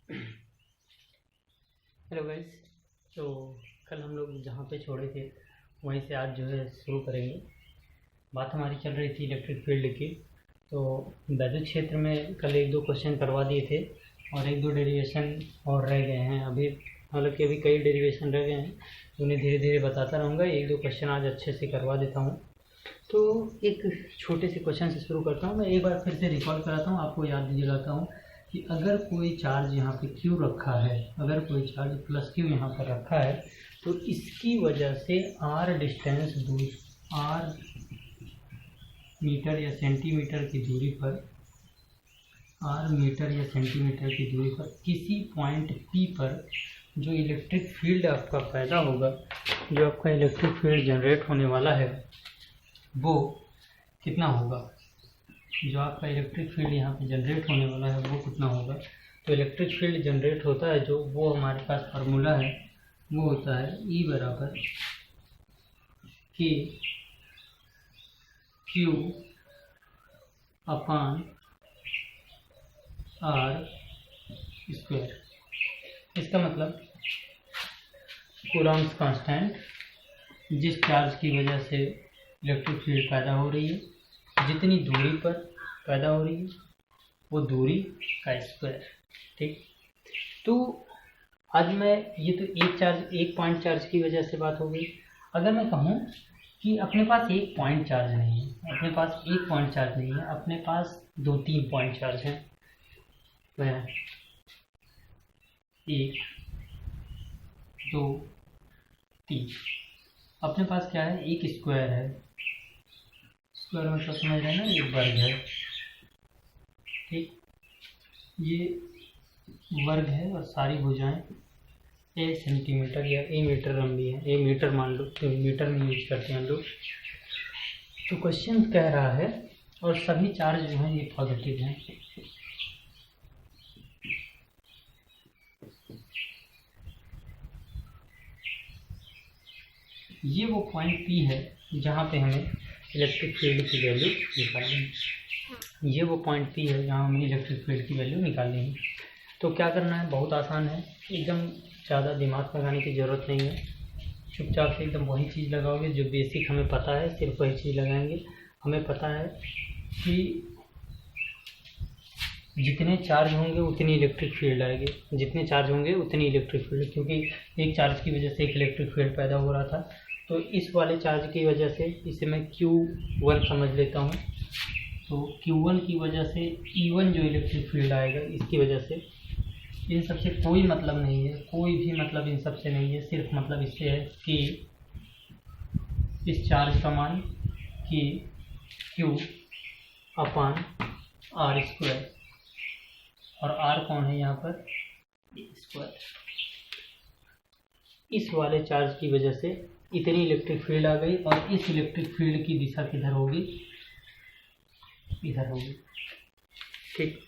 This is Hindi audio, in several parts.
Hello guys. तो कल हम लोग जहाँ पे छोड़े थे वहीं से आज जो है शुरू करेंगे। बात हमारी चल रही थी इलेक्ट्रिक फील्ड की। तो वैद्युत क्षेत्र में कल एक दो क्वेश्चन करवा दिए थे और एक दो डेरिवेशन और रह गए हैं अभी। हालांकि अभी कई डेरिवेशन रह गए हैं, उन्हें धीरे धीरे बताता रहूँगा। एक दो क्वेश्चन आज अच्छे से करवा देता हूँ। तो एक छोटे से क्वेश्चन से शुरू करता हूँ। मैं एक बार फिर से रिकॉल कराता हूँ, आपको याद दिलाता हूँ कि अगर कोई चार्ज यहाँ पे Q रखा है, अगर कोई चार्ज प्लस Q यहाँ पर रखा है, तो इसकी वजह से R डिस्टेंस दूर, R मीटर या सेंटीमीटर की दूरी पर, R मीटर या सेंटीमीटर की दूरी पर किसी पॉइंट P पर जो इलेक्ट्रिक फील्ड आपका पैदा होगा, जो आपका इलेक्ट्रिक फील्ड जनरेट होने वाला है, वो कितना होगा। जो आपका इलेक्ट्रिक फील्ड यहाँ पे जनरेट होने वाला है वो कितना होगा। तो इलेक्ट्रिक फील्ड जनरेट होता है जो, वो हमारे पास फार्मूला है, वो होता है E बराबर K Q अपान R स्क्वायर। इसका मतलब कूलॉम्स कांस्टेंट, जिस चार्ज की वजह से इलेक्ट्रिक फील्ड पैदा हो रही है, जितनी दूरी पर पैदा हो रही है, वो दूरी का स्क्वायर। ठीक। तो आज मैं ये तो एक पॉइंट चार्ज की वजह से बात हो गई। अगर मैं कहूँ कि अपने पास एक पॉइंट चार्ज नहीं है, अपने पास एक पॉइंट चार्ज नहीं है, अपने पास 2-3 पॉइंट चार्ज हैं। वह 1 2 3। अपने पास क्या है, एक स्क्वायर है। स्क्वायर मतलब समझ रहे हैं ना, ये वर्ग है। ठीक, ये वर्ग है और सारी भुजाएं ए सेंटीमीटर या ए मीटर लंबी है। ए मीटर मान लो, तो मीटर में यूज करते हैं हम लोग। तो क्वेश्चन कह रहा है, और सभी चार्ज जो हैं ये पॉजिटिव हैं। ये वो पॉइंट P है जहाँ पे हमें इलेक्ट्रिक फील्ड की वैल्यू निकालनी है। ये वो पॉइंट P है जहाँ हमें इलेक्ट्रिक फील्ड की वैल्यू निकालनी है। तो क्या करना है, बहुत आसान है, एकदम ज़्यादा दिमाग लगाने की ज़रूरत नहीं है। चुपचाप से एकदम वही चीज़ लगाओगे जो बेसिक हमें पता है, सिर्फ वही चीज़ लगाएंगे। हमें पता है कि जितने चार्ज होंगे उतनी इलेक्ट्रिक फील्ड आएगी, जितने चार्ज होंगे उतनी इलेक्ट्रिक फील्ड, क्योंकि एक चार्ज की वजह से एक इलेक्ट्रिक फील्ड पैदा हो रहा था। तो इस वाले चार्ज की वजह से इसे मैं Q1 समझ लेता हूँ। तो Q1 की वजह से E1 जो इलेक्ट्रिक फील्ड आएगा, इसकी वजह से इन सबसे कोई मतलब नहीं है, कोई भी मतलब इन सबसे नहीं है। सिर्फ मतलब इससे है कि इस चार्ज का मान कि Q अपान R स्क्वायर, और R कौन है यहाँ पर, स्क्वायर। इस वाले चार्ज की वजह से इतनी इलेक्ट्रिक फील्ड आ गई, और इस इलेक्ट्रिक फील्ड की दिशा किधर होगी, इधर होगी। ठीक,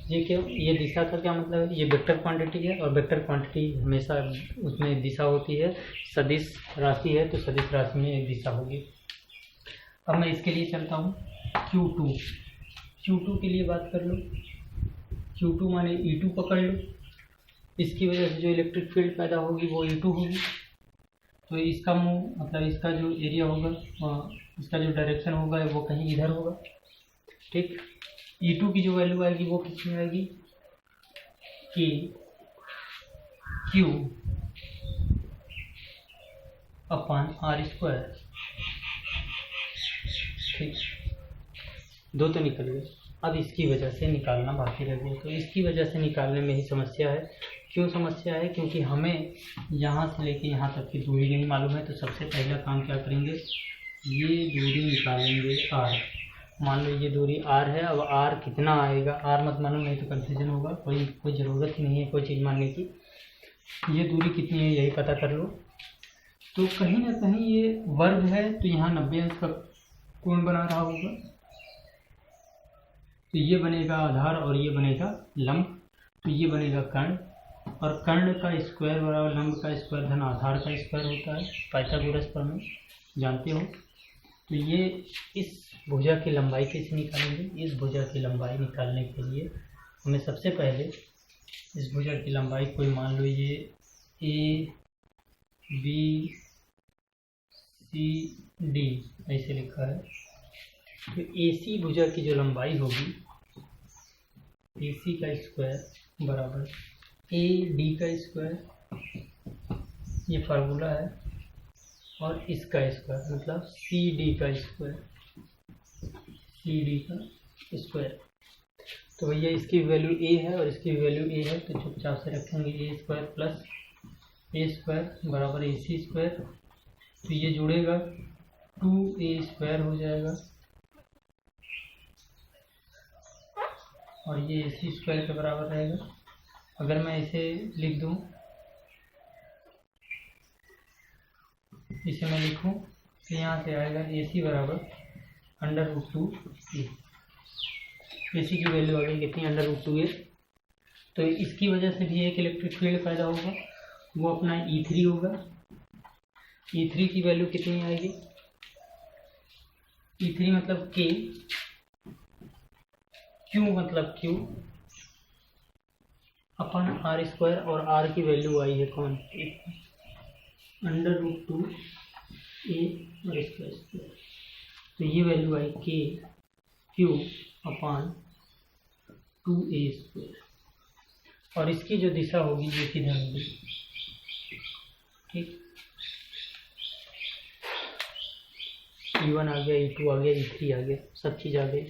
ये क्यों, ये दिशा का क्या मतलब है, ये वेक्टर क्वांटिटी है, और वेक्टर क्वांटिटी हमेशा उसमें दिशा होती है। सदिश राशि है तो सदिश राशि में एक दिशा होगी। अब मैं इसके लिए चलता हूँ Q2 के लिए बात कर लो। Q2 माने E2 पकड़ लो। इसकी वजह से जो इलेक्ट्रिक फील्ड पैदा होगी वो E2 होगी। तो इसका मुंह मतलब इसका जो एरिया होगा, इसका जो डायरेक्शन होगा वो कहीं इधर होगा। ठीक, E2 की जो वैल्यू आएगी वो कितनी आएगी, कि Q अपान R स्क्वायर। ठीक, दो तो निकल गए। अब इसकी वजह से निकालना बाकी रह गया। तो इसकी वजह से निकालने में ही समस्या है। क्यों समस्या है, क्योंकि हमें यहाँ से लेके यहाँ तक की दूरी नहीं मालूम है। तो सबसे पहला काम क्या करेंगे, ये दूरी निकालेंगे R। मान लो ये दूरी R है। अब R कितना आएगा, R मत मानो नहीं तो कंफ्यूजन होगा। कोई ज़रूरत ही नहीं है कोई चीज़ मानने की। ये दूरी कितनी है यही पता कर लो। तो कहीं ना कहीं ये वर्ग है, तो यहाँ 90 अंश का कोण बना रहा होगा। तो ये बनेगा आधार और ये बनेगा लंब। तो ये बनेगा कर्ण, और कर्ण का स्क्वायर बराबर लंब का स्क्वायर धन आधार का स्क्वायर होता है। पाइथागोरस प्रमेय जानते हो। तो ये इस भुजा की लंबाई कैसे निकालेंगे, इस भुजा की लंबाई निकालने के लिए हमें सबसे पहले इस भुजा की लंबाई कोई मान लो ये ए बी सी डी ऐसे लिखा है। तो AC भुजा की जो लंबाई होगी AC का स्क्वायर बराबर AD का स्क्वायर, ये फार्मूला है, और इसका स्क्वायर मतलब CD का स्क्वायर, CD का स्क्वायर। तो भैया इसकी वैल्यू A है और इसकी वैल्यू A है, तो चुपचाप से रखेंगे A square plus A square बराबर AC स्क्वायर। तो ये जुड़ेगा 2A स्क्वायर हो जाएगा, और ये AC स्क्वायर के बराबर रहेगा। अगर मैं इसे लिख दूं, इसे मैं लिखूं तो यहाँ से आएगा AC बराबर √2A। AC की वैल्यू आ गई कितनी, √2A। तो इसकी वजह से भी एक इलेक्ट्रिक फील्ड पैदा होगा, वो अपना E3 होगा। E3 की वैल्यू कितनी आएगी, E3 मतलब K, Q मतलब Q अपन R स्क्वायर, और R की वैल्यू आई है कौन, √2A और इसका स्क्वायर। तो ये वैल्यू आई K Q अपान 2A स्क्वायर, और इसकी जो दिशा होगी ये किधर होगी, ठीक। E1 आ गया, E2 आ गया, E3 आ गया, सब चीज़ आ गई।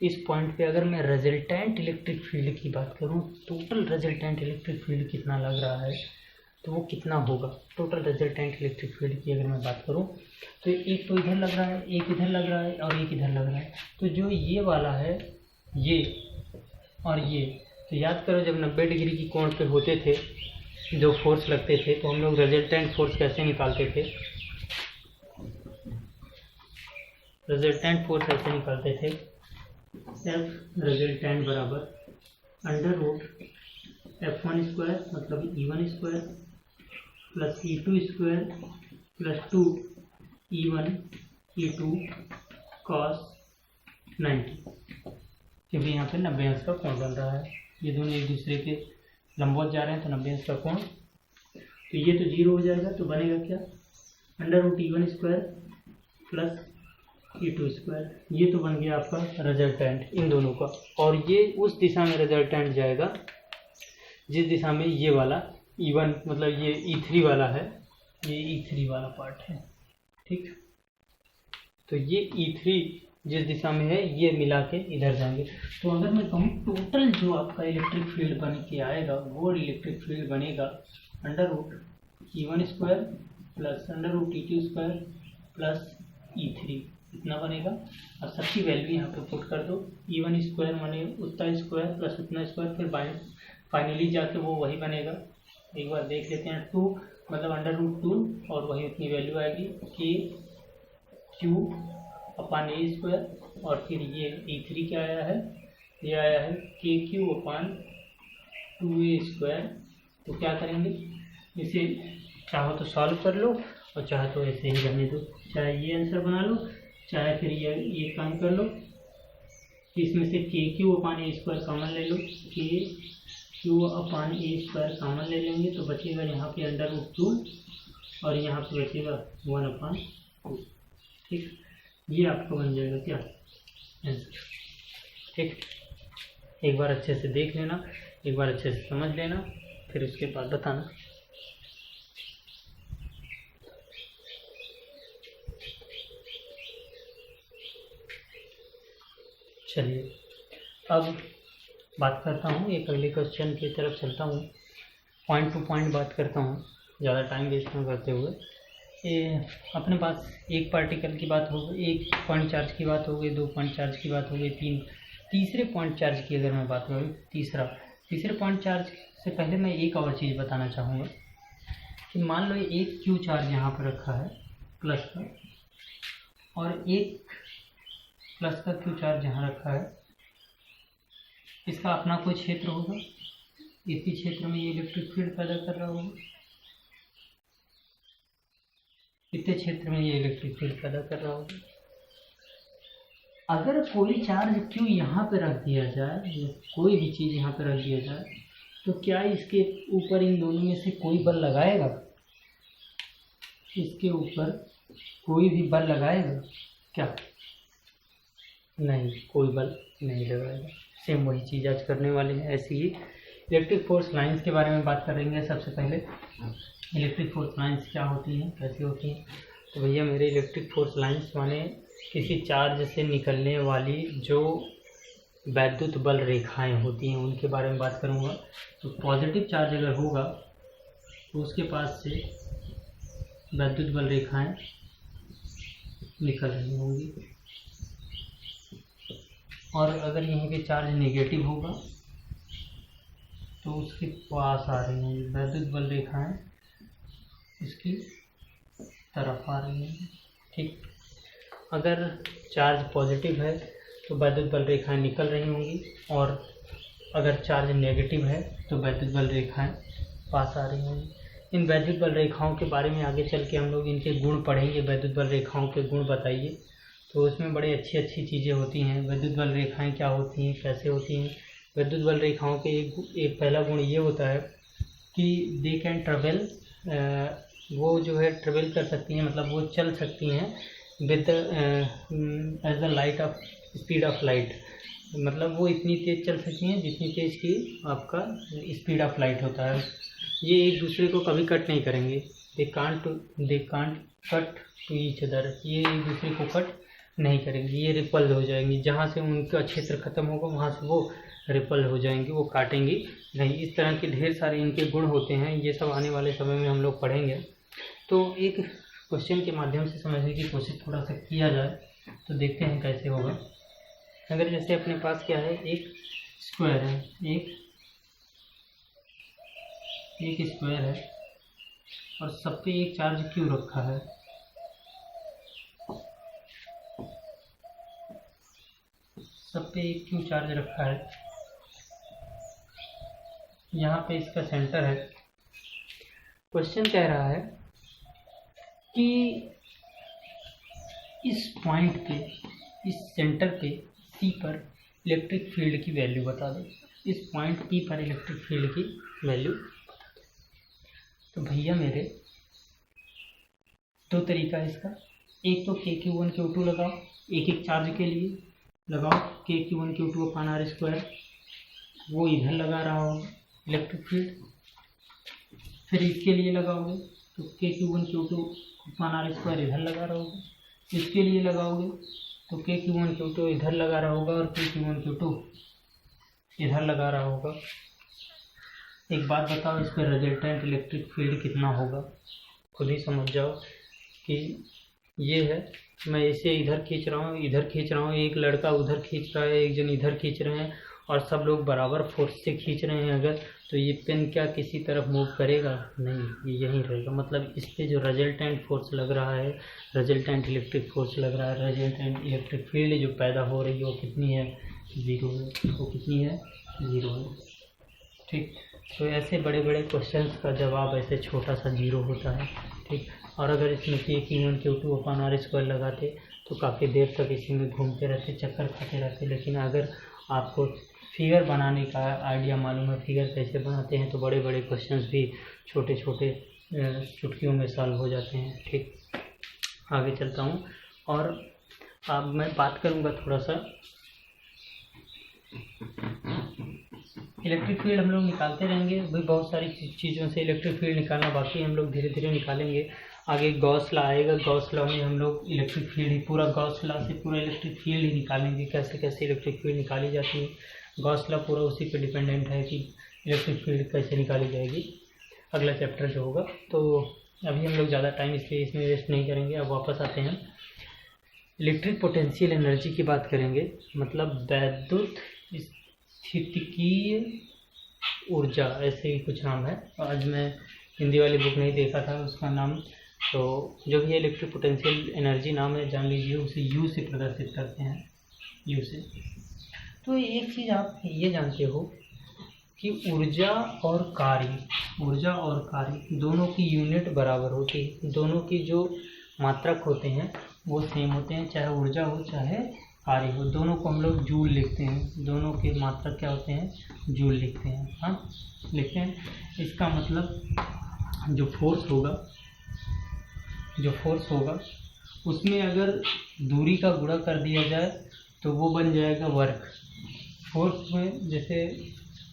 इस पॉइंट पे अगर मैं रिजल्टेंट इलेक्ट्रिक फील्ड की बात करूं, टोटल रिजल्टेंट इलेक्ट्रिक फील्ड कितना लग रहा है, तो वो कितना होगा। टोटल रिजल्टेंट इलेक्ट्रिक फील्ड की अगर मैं बात करूं, तो एक तो इधर लग रहा है, एक इधर लग रहा है, और एक इधर लग रहा है। तो जो ये वाला है, ये और ये, तो याद करो जब 90 डिग्री की कोण पे होते थे जो फोर्स लगते थे, तो हम लोग रिजल्टेंट फोर्स कैसे निकालते थे, रिजल्टेंट फोर्स ऐसे निकालते थे, F रिजल्टेंट बराबर √F1 स्क्वायर मतलब E1 square plus E2 square plus 2 E1 E2 cos 90, क्योंकि यहाँ पे 90 अंश का कोण बन रहा है, ये दोनों एक दूसरे के लंबवत जा रहे हैं, तो 90 अंश का कोण। तो ये तो 0 हो जाएगा, तो बनेगा क्या, √E1 square plus E2 square. ये तो बन गया आपका रिजल्टेंट इन दोनों का, और ये उस दिशा में रिजल्टेंट जाएगा जिस दिशा में ये वाला E1 मतलब ये E3 वाला है, ये E3 वाला पार्ट है, ठीक। तो ये E3 जिस दिशा में है, ये मिला के इधर जाएंगे। तो अगर मैं कहूँ टोटल जो आपका इलेक्ट्रिक फील्ड बन के आएगा, वो इलेक्ट्रिक फील्ड बनेगा √E1 square plus √E2 square plus E3, इतना बनेगा। और सबकी वैल्यू यहाँ पे पुट कर दो, E1 स्क्वायर माने उतना स्क्वायर प्लस उतना स्क्वायर, फिर फाइनली जाके वो वही बनेगा। एक बार देख लेते हैं, 2 मतलब √2 और वही उतनी वैल्यू आएगी KQ अपान A स्क्वायर, और फिर ये E3 क्या आया है, ये आया है KQ अपान 2A स्क्वायर। तो क्या करेंगे, इसे चाहो तो सॉल्व कर लो और चाहे तो ऐसे ही रहने दो, चाहे ये आंसर बना लो, चाहे फिर ये काम कर लो कि इसमें से KQ upon A square common ले लो, KQ upon A square common ले लेंगे, तो बचेगा यहाँ पे √2 और यहाँ पे बचेगा 1/2, ठीक। ये आपका बन जाएगा क्या आंसर, ठीक। एक बार अच्छे से देख लेना, एक बार अच्छे से समझ लेना, फिर उसके बाद बताना। चलिए अब बात करता हूँ, एक अगले क्वेश्चन की तरफ चलता हूँ, पॉइंट टू पॉइंट बात करता हूँ ज़्यादा टाइम वेस्ट न करते हुए। अपने पास एक पार्टिकल की बात हो गई, एक पॉइंट चार्ज की बात हो गई, 2 पॉइंट चार्ज की बात हो गई, तीसरे पॉइंट चार्ज की अगर मैं बात करूँ, तीसरे पॉइंट चार्ज से पहले मैं एक और चीज़ बताना चाहूँगा कि मान लो एक Q चार्ज यहाँ पर रखा है प्लस का, और एक प्लस का Q चार्ज यहाँ रखा है, इसका अपना कोई क्षेत्र होगा, इसी क्षेत्र में ये इलेक्ट्रिक फील्ड पैदा कर रहा होगा, इतने क्षेत्र में ये इलेक्ट्रिक फील्ड पैदा कर रहा होगा। अगर कोई चार्ज Q यहाँ पे रख दिया जाए, कोई भी चीज़ यहाँ पे रख दिया जाए, तो क्या इसके ऊपर इन दोनों में से कोई बल लगाएगा? इसके ऊपर कोई भी बल लगाएगा क्या? नहीं, कोई बल नहीं लगाएगा। सेम वही चीज़ आज करने वाले हैं। ऐसे ही इलेक्ट्रिक फोर्स लाइंस के बारे में बात करेंगे। सबसे पहले इलेक्ट्रिक फोर्स लाइंस क्या होती हैं, कैसे होती हैं? तो भैया मेरे इलेक्ट्रिक फोर्स लाइंस माने किसी चार्ज से निकलने वाली जो वैद्युत बल रेखाएं होती हैं उनके बारे में बात करूँगा। तो पॉजिटिव चार्ज अगर होगा तो उसके पास से वैद्युत बल रेखाएं निकल रही होंगी, और अगर यहीं पे चार्ज नेगेटिव होगा तो उसके पास आ रही होंगी वैद्युत बल रेखाएं, इसकी तरफ आ रही होंगी। ठीक, अगर चार्ज पॉजिटिव है तो वैद्युत बल रेखाएं निकल रही होंगी, और अगर चार्ज नेगेटिव है तो वैद्युत बल रेखाएं पास आ रही होंगी। इन वैद्युत बल रेखाओं के बारे में आगे चल के हम लोग इनके गुण पढ़ेंगे। वैद्युत बल रेखाओं के गुण बताइए, तो उसमें बड़े अच्छी अच्छी चीज़ें होती हैं। वैद्युत बल रेखाएं क्या होती हैं, कैसे होती हैं? वैद्युत बल रेखाओं के एक पहला गुण ये होता है कि दे कैन ट्रेवल, वो जो है ट्रेवल कर सकती हैं, मतलब वो चल सकती हैं with as the light of speed of light, मतलब वो इतनी तेज़ चल सकती हैं जितनी तेज़ की आपका स्पीड ऑफ लाइट होता है। ये एक दूसरे को कभी कट नहीं करेंगे। They can't cut to each other, ये एक दूसरे को कट नहीं करेंगी, ये रिपल हो जाएंगी। जहाँ से उनका क्षेत्र खत्म होगा वहाँ से वो रिपल हो जाएंगी, वो काटेंगी नहीं। इस तरह के ढेर सारे इनके गुण होते हैं। ये सब आने वाले समय में हम लोग पढ़ेंगे। तो एक क्वेश्चन के माध्यम से समझने की कोशिश थोड़ा सा किया जाए, तो देखते हैं कैसे होगा। अगर जैसे अपने पास क्या है, एक स्क्वायर है, एक स्क्वायर है, और सब पे एक चार्ज क्यों रखा है? सब पे एक क्यों चार्ज रखा है? यहाँ पे इसका सेंटर है। क्वेश्चन कह रहा है कि इस पॉइंट पे, इस सेंटर पे सी पर इलेक्ट्रिक फील्ड की वैल्यू बता दो। इस पॉइंट पी पर इलेक्ट्रिक फील्ड की वैल्यू बता दो। तो भैया मेरे दो तरीका है इसका। एक तो KQ1 Q2 लगाओ, एक एक चार्ज के लिए लगाओ। KQ1 Q2 upon R square, वो इधर लगा रहा होगा इलेक्ट्रिक फील्ड। फिर इसके लिए लगाओगे तो KQ1 Q2 upon R square इधर लगा रहा होगा। इसके लिए लगाओगे तो KQ1 Q2 इधर लगा रहा होगा और KQ1 Q2 इधर लगा रहा होगा। एक बात बताओ, इस पर रिजल्टेंट इलेक्ट्रिक फील्ड कितना होगा? खुद ही समझ जाओ कि ये है, मैं इसे इधर खींच रहा हूँ, इधर खींच रहा हूँ, एक लड़का उधर खींच रहा है, एक जन इधर खींच रहे हैं, और सब लोग बराबर फोर्स से खींच रहे हैं। अगर तो ये पेन क्या किसी तरफ मूव करेगा? नहीं, ये यहीं रहेगा। मतलब इस पर जो रिजल्टेंट फोर्स लग रहा है, रिजल्टेंट इलेक्ट्रिक फोर्स लग रहा है, रिजल्टेंट इलेक्ट्रिक फील्ड जो पैदा हो रही है वो कितनी है? 0 है। वो कितनी है? 0 है। ठीक, तो ऐसे बड़े बड़े क्वेश्चंस का जवाब ऐसे छोटा सा 0 होता है। ठीक, और अगर इसमें KQ1 Q2 upon R square लगाते तो काफ़ी देर तक इसी में घूमते रहते, चक्कर खाते रहते। लेकिन अगर आपको फिगर बनाने का आइडिया मालूम है, फिगर कैसे बनाते हैं, तो बड़े बड़े क्वेश्चंस भी छोटे छोटे चुटकियों में सॉल्व हो जाते हैं। ठीक, आगे चलता हूँ और अब मैं बात करूँगा थोड़ा सा इलेक्ट्रिक फील्ड। हम लोग निकालते रहेंगे भाई, बहुत सारी चीज़ों से इलेक्ट्रिक फील्ड निकालना बाकी, हम लोग धीरे धीरे निकालेंगे। आगे गॉस लॉ आएगा, गॉस लॉ में हम लोग इलेक्ट्रिक फील्ड ही पूरा गॉस लॉ से पूरा इलेक्ट्रिक फील्ड ही निकालेंगे, कैसे कैसे इलेक्ट्रिक फील्ड निकाली जाती है। गॉस लॉ पूरा उसी पे डिपेंडेंट है कि इलेक्ट्रिक फील्ड कैसे निकाली जाएगी, अगला चैप्टर जो होगा। तो अभी हम लोग ज़्यादा टाइम इसलिए इसमें वेस्ट नहीं करेंगे। अब वापस आते हैं, इलेक्ट्रिक पोटेंशियल एनर्जी की बात करेंगे, मतलब वैद्युत स्थितिकीय ऊर्जा, ऐसे ही कुछ नाम है। आज मैं हिंदी वाली बुक नहीं देखा था उसका नाम, तो जो भी इलेक्ट्रिक पोटेंशियल एनर्जी नाम है जान लीजिए, उसे यू से प्रदर्शित करते हैं, यू से। तो एक चीज़ आप ये जानते हो कि ऊर्जा और कार्य दोनों की यूनिट बराबर होती है, दोनों की जो मात्रक होते हैं वो सेम होते हैं, चाहे ऊर्जा हो चाहे कार्य हो, दोनों को हम लोग जूल लिखते हैं, दोनों के मात्रक क्या होते हैं, जूल लिखते हैं। हाँ लिखते हैं। इसका मतलब जो फोर्स होगा उसमें अगर दूरी का गुणा कर दिया जाए तो वो बन जाएगा वर्क। फोर्स में जैसे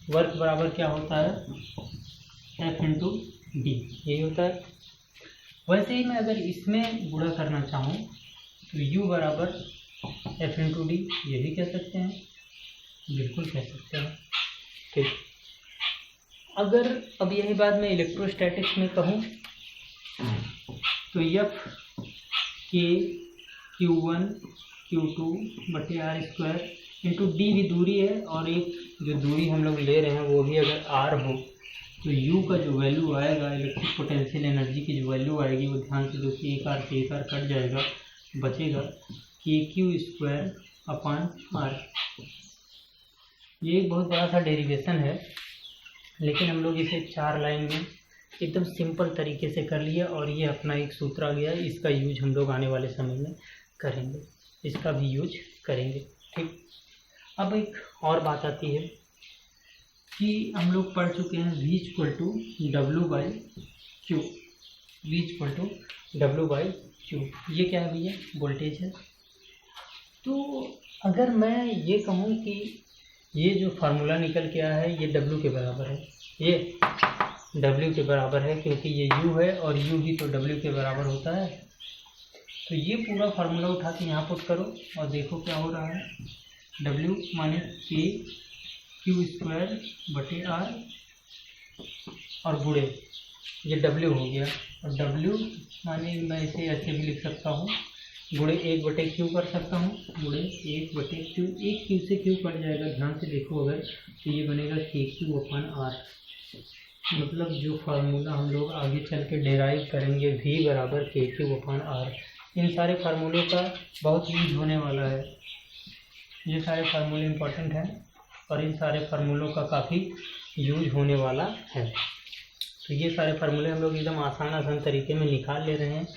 वर्क बराबर क्या होता है, F इंटू डी, यही होता है। वैसे ही मैं अगर इसमें गुणा करना चाहूँ तो U बराबर F इंटू डी, ये भी कह सकते हैं, बिल्कुल कह सकते हैं। ठीक, अगर अब यही बात मैं इलेक्ट्रोस्टैटिक्स में कहूँ तो F के Q1 Q2 बटे आर स्क्वायर इंटू डी भी दूरी है, और एक जो दूरी हम लोग ले रहे हैं वो भी अगर आर हो तो U का जो वैल्यू आएगा, इलेक्ट्रिक पोटेंशियल एनर्जी की जो वैल्यू आएगी वो ध्यान से देखिए, एक आर से एक आर कट जाएगा, बचेगा KQ स्क्वायर अपान आर। ये एक बहुत बड़ा सा डेरिवेशन है, लेकिन हम लोग इसे 4 लाइन में एकदम सिंपल तरीके से कर लिया, और ये अपना एक सूत्र आ गया। इसका यूज हम लोग आने वाले समय में करेंगे, इसका भी यूज करेंगे। ठीक, अब एक और बात आती है कि हम लोग पढ़ चुके हैं V equal to W by Q. V equal to W by Q, ये क्या है भैया, वोल्टेज है। तो अगर मैं ये कहूँ कि ये जो फार्मूला निकल के आया है ये W के बराबर है, ये W के बराबर है, क्योंकि ये U है और U भी तो W के बराबर होता है। तो ये पूरा फार्मूला उठा के यहाँ पुट करो और देखो क्या हो रहा है। W माने KQ स्क्वायर बटे R और गुणे ये W हो गया, और W माने मैं इसे ऐसे भी लिख सकता हूँ, गुणे 1 बटे क्यू कर सकता हूँ, गुणे 1 बटे क्यू। एक क्यू से क्यू कट जाएगा, ध्यान से देखो अगर, तो ये बनेगा KQ अपान R। मतलब जो फार्मूला हम लोग आगे चल के डेराइव करेंगे V बराबर KQ अपान R, इन सारे फार्मूलों का बहुत यूज होने वाला है। ये सारे फार्मूले इम्पोर्टेंट हैं और इन सारे फार्मूलों का काफ़ी यूज होने वाला है। तो ये सारे फार्मूले हम लोग एकदम आसान तरीके में निकाल ले रहे हैं।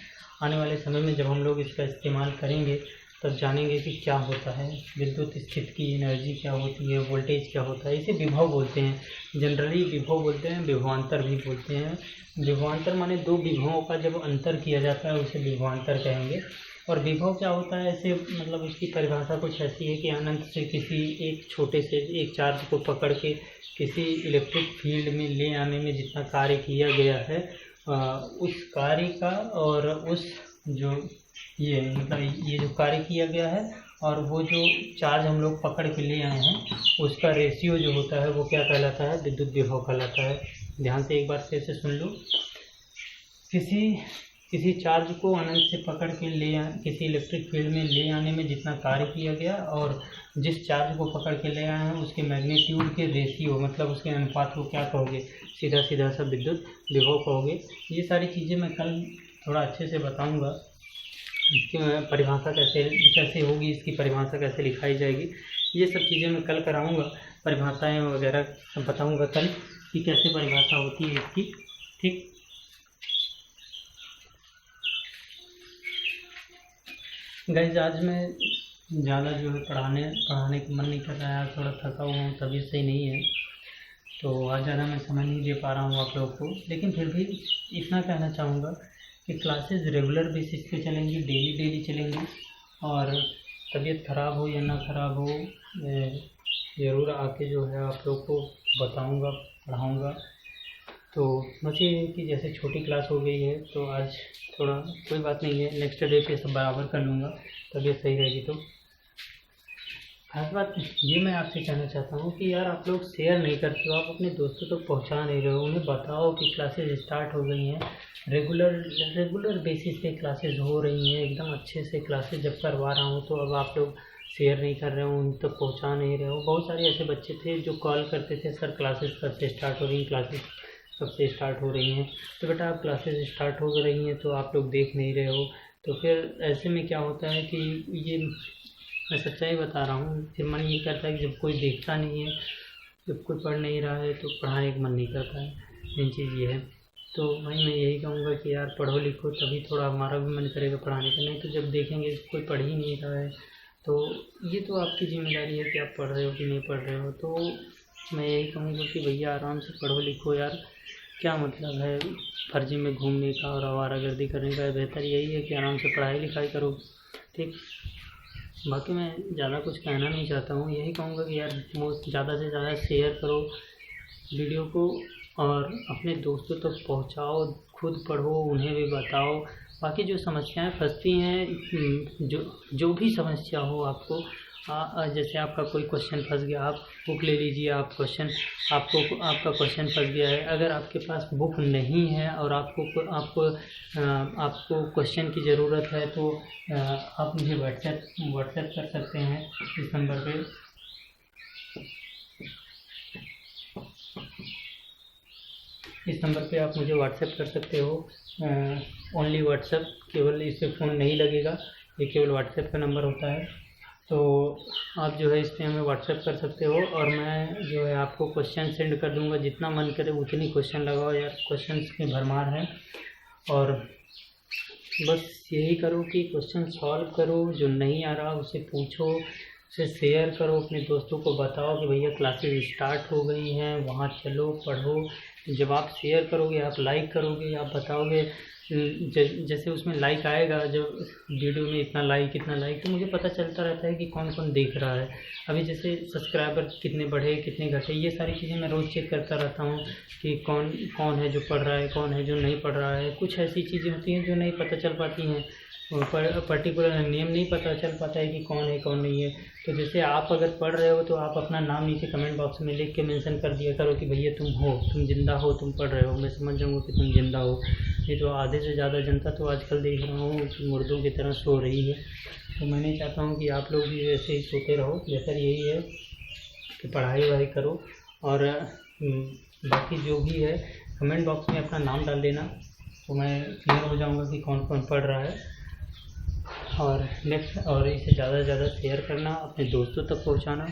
आने वाले समय में जब हम लोग इसका इस्तेमाल करेंगे तब जानेंगे कि क्या होता है, विद्युत स्थिति की एनर्जी क्या होती है, वोल्टेज क्या होता है। इसे विभव बोलते हैं, जनरली विभव बोलते हैं, विभवांतर भी बोलते हैं। विभवांतर माने दो विभवों का जब अंतर किया जाता है उसे विभवांतर कहेंगे। और विभव क्या होता है, ऐसे मतलब उसकी परिभाषा कुछ ऐसी है कि अनंत से किसी एक छोटे से एक चार्ज को पकड़ के किसी इलेक्ट्रिक फील्ड में ले आने में जितना कार्य किया गया है उस कार्य का, और उस जो ये मतलब ये जो कार्य किया गया है और वो जो चार्ज हम लोग पकड़ के ले आए हैं उसका रेशियो जो होता है वो क्या कहलाता है, विद्युत विभव कहलाता है। ध्यान से एक बार से सुन लो। किसी चार्ज को अनंत से पकड़ के किसी इलेक्ट्रिक फील्ड में ले आने में जितना कार्य किया गया, और जिस चार्ज को पकड़ के ले आए हैं उसके मैग्नीट्यूड के रेशियो मतलब उसके अनुपात को क्या कहोगे, सीधा सीधा सब विद्युत विभव कहोगे। ये सारी चीज़ें मैं कल थोड़ा अच्छे से बताऊंगा, परिभाषा कैसे होगी, इसकी परिभाषा कैसे लिखाई जाएगी, ये सब चीज़ें मैं कल कराऊंगा। परिभाषाएं वगैरह बताऊंगा कल कि कैसे परिभाषा होती है इसकी। ठीक, गाइस आज मैं ज़्यादा जो है पढ़ाने का मन नहीं कर रहा है, थोड़ा थका हुआ हूँ, तबीयत सही नहीं है, तो आज ज़्यादा मैं समय नहीं दे पा रहा हूँ आप लोग को। लेकिन फिर भी इतना कहना चाहूँगा कि क्लासेस रेगुलर बेसिस पे चलेंगी, डेली चलेंगी, और तबीयत ख़राब हो या ना ख़राब हो ज़रूर आके जो है आप लोग को बताऊँगा, पढ़ाऊँगा। तो बस ये है कि जैसे छोटी क्लास हो गई है तो आज थोड़ा कोई बात नहीं है, नेक्स्ट डे पे सब बराबर कर लूँगा, तबीयत सही रहेगी। तो खास बात ये मैं आपसे कहना चाहता हूँ कि यार आप लोग शेयर नहीं करते हो, आप अपने दोस्तों तक पहुँचा नहीं रहे हो। उन्हें बताओ कि क्लासेस स्टार्ट हो गई हैं, रेगुलर बेसिस पे क्लासेस हो रही हैं, एकदम अच्छे से क्लासेस जब करवा रहा हूँ, तो अब आप लोग शेयर नहीं कर रहे हो, उन तक पहुँचा नहीं रहे हो। बहुत सारे ऐसे बच्चे थे जो कॉल करते थे, सर क्लासेस कब से स्टार्ट हो रही हैं, क्लासेस कब से स्टार्ट हो रही हैं। तो बेटा आप क्लासेस स्टार्ट हो रही हैं तो आप लोग देख नहीं रहे हो, तो फिर ऐसे में क्या होता है कि ये मैं सच्चाई बता रहा हूँ, फिर मन ये करता है कि जब कोई देखता नहीं है, जब कोई पढ़ नहीं रहा है तो पढ़ाने का मन नहीं करता है। मेन चीज़ ये है। तो वही मैं यही कहूँगा कि यार पढ़ो लिखो, तभी थोड़ा हमारा भी मन करेगा पढ़ाने का। नहीं तो जब देखेंगे कोई पढ़ ही नहीं रहा है तो ये तो आपकी जिम्मेदारी है कि आप पढ़ रहे हो कि नहीं पढ़ रहे हो। तो मैं यही कहूँगा कि भैया आराम से पढ़ो लिखो यार, क्या मतलब है फर्जी में घूमने का और आवारागर्दी करने का। बेहतर यही है कि आराम से पढ़ाई लिखाई करो, ठीक। बाकी मैं ज़्यादा कुछ कहना नहीं चाहता हूँ, यही कहूँगा कि यार ज़्यादा से ज़्यादा शेयर करो वीडियो को और अपने दोस्तों तक पहुँचाओ, खुद पढ़ो, उन्हें भी बताओ। बाकी जो समस्याएं फंसती हैं, जो भी समस्या हो आपको, जैसे आपका कोई क्वेश्चन फंस गया, आप बुक ले लीजिए। आपका क्वेश्चन फंस गया है, अगर आपके पास बुक नहीं है और आपको क्वेश्चन की ज़रूरत है तो आप मुझे व्हाट्सएप कर सकते हैं इस नंबर पे। आप मुझे व्हाट्सएप कर सकते हो। ओनली व्हाट्सएप, केवल इससे फ़ोन नहीं लगेगा, ये केवल व्हाट्सएप का नंबर होता है। तो आप जो है इस पर हमें व्हाट्सएप कर सकते हो और मैं जो है आपको क्वेश्चन सेंड कर दूंगा। जितना मन करे उतनी क्वेश्चन लगाओ यार, क्वेश्चन की भरमार है। और बस यही करो कि क्वेश्चन सॉल्व करो, जो नहीं आ रहा उसे पूछो, उसे शेयर करो, अपने दोस्तों को बताओ कि भैया क्लासेस स्टार्ट हो गई हैं, वहाँ चलो पढ़ो। जब आप शेयर करोगे, आप लाइक करोगे, आप बताओगे, जैसे उसमें लाइक आएगा, जब वीडियो में इतना लाइक, तो मुझे पता चलता रहता है कि कौन कौन देख रहा है। अभी जैसे सब्सक्राइबर कितने बढ़े, कितने घटे, ये सारी चीज़ें मैं रोज़ चेक करता रहता हूँ कि कौन है जो पढ़ रहा है, कौन है जो नहीं पढ़ रहा है। कुछ ऐसी चीज़ें होती हैं जो नहीं पता चल पाती हैं, पर्टिकुलर नेम नहीं पता चल पाता है कि कौन है कौन नहीं है। तो जैसे आप अगर पढ़ रहे हो तो आप अपना नाम नीचे कमेंट बॉक्स में लिख के मेंशन कर दिया करो कि भैया तुम जिंदा हो, तुम पढ़ रहे हो, मैं समझ जाऊँगा कि तुम जिंदा हो। ये तो आधे से ज़्यादा जनता तो आजकल देख रहा हूँ कि मुर्दों की तरह सो रही है। तो मैं नहीं चाहता हूँ कि आप लोग भी वैसे ही सोते रहो। बेहतर यही है कि पढ़ाई वढ़ाई करो। और बाकी जो भी है कमेंट बॉक्स में अपना नाम डाल देना, तो मैं क्लियर हो जाऊँगा कि कौन कौन पढ़ रहा है। और इसे ज़्यादा से ज़्यादा शेयर करना, अपने दोस्तों तक पहुंचाना।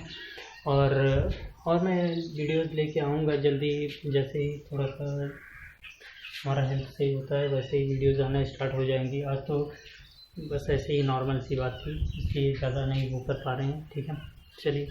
और मैं वीडियोज़ लेके आऊँगा जल्दी, जैसे ही थोड़ा सा हमारा हेल्थ सही होता है वैसे ही वीडियोज़ आना स्टार्ट हो जाएंगी। आज तो बस ऐसे ही नॉर्मल सी बात थी, इसलिए ज़्यादा नहीं वो कर पा रहे हैं। ठीक है, चलिए।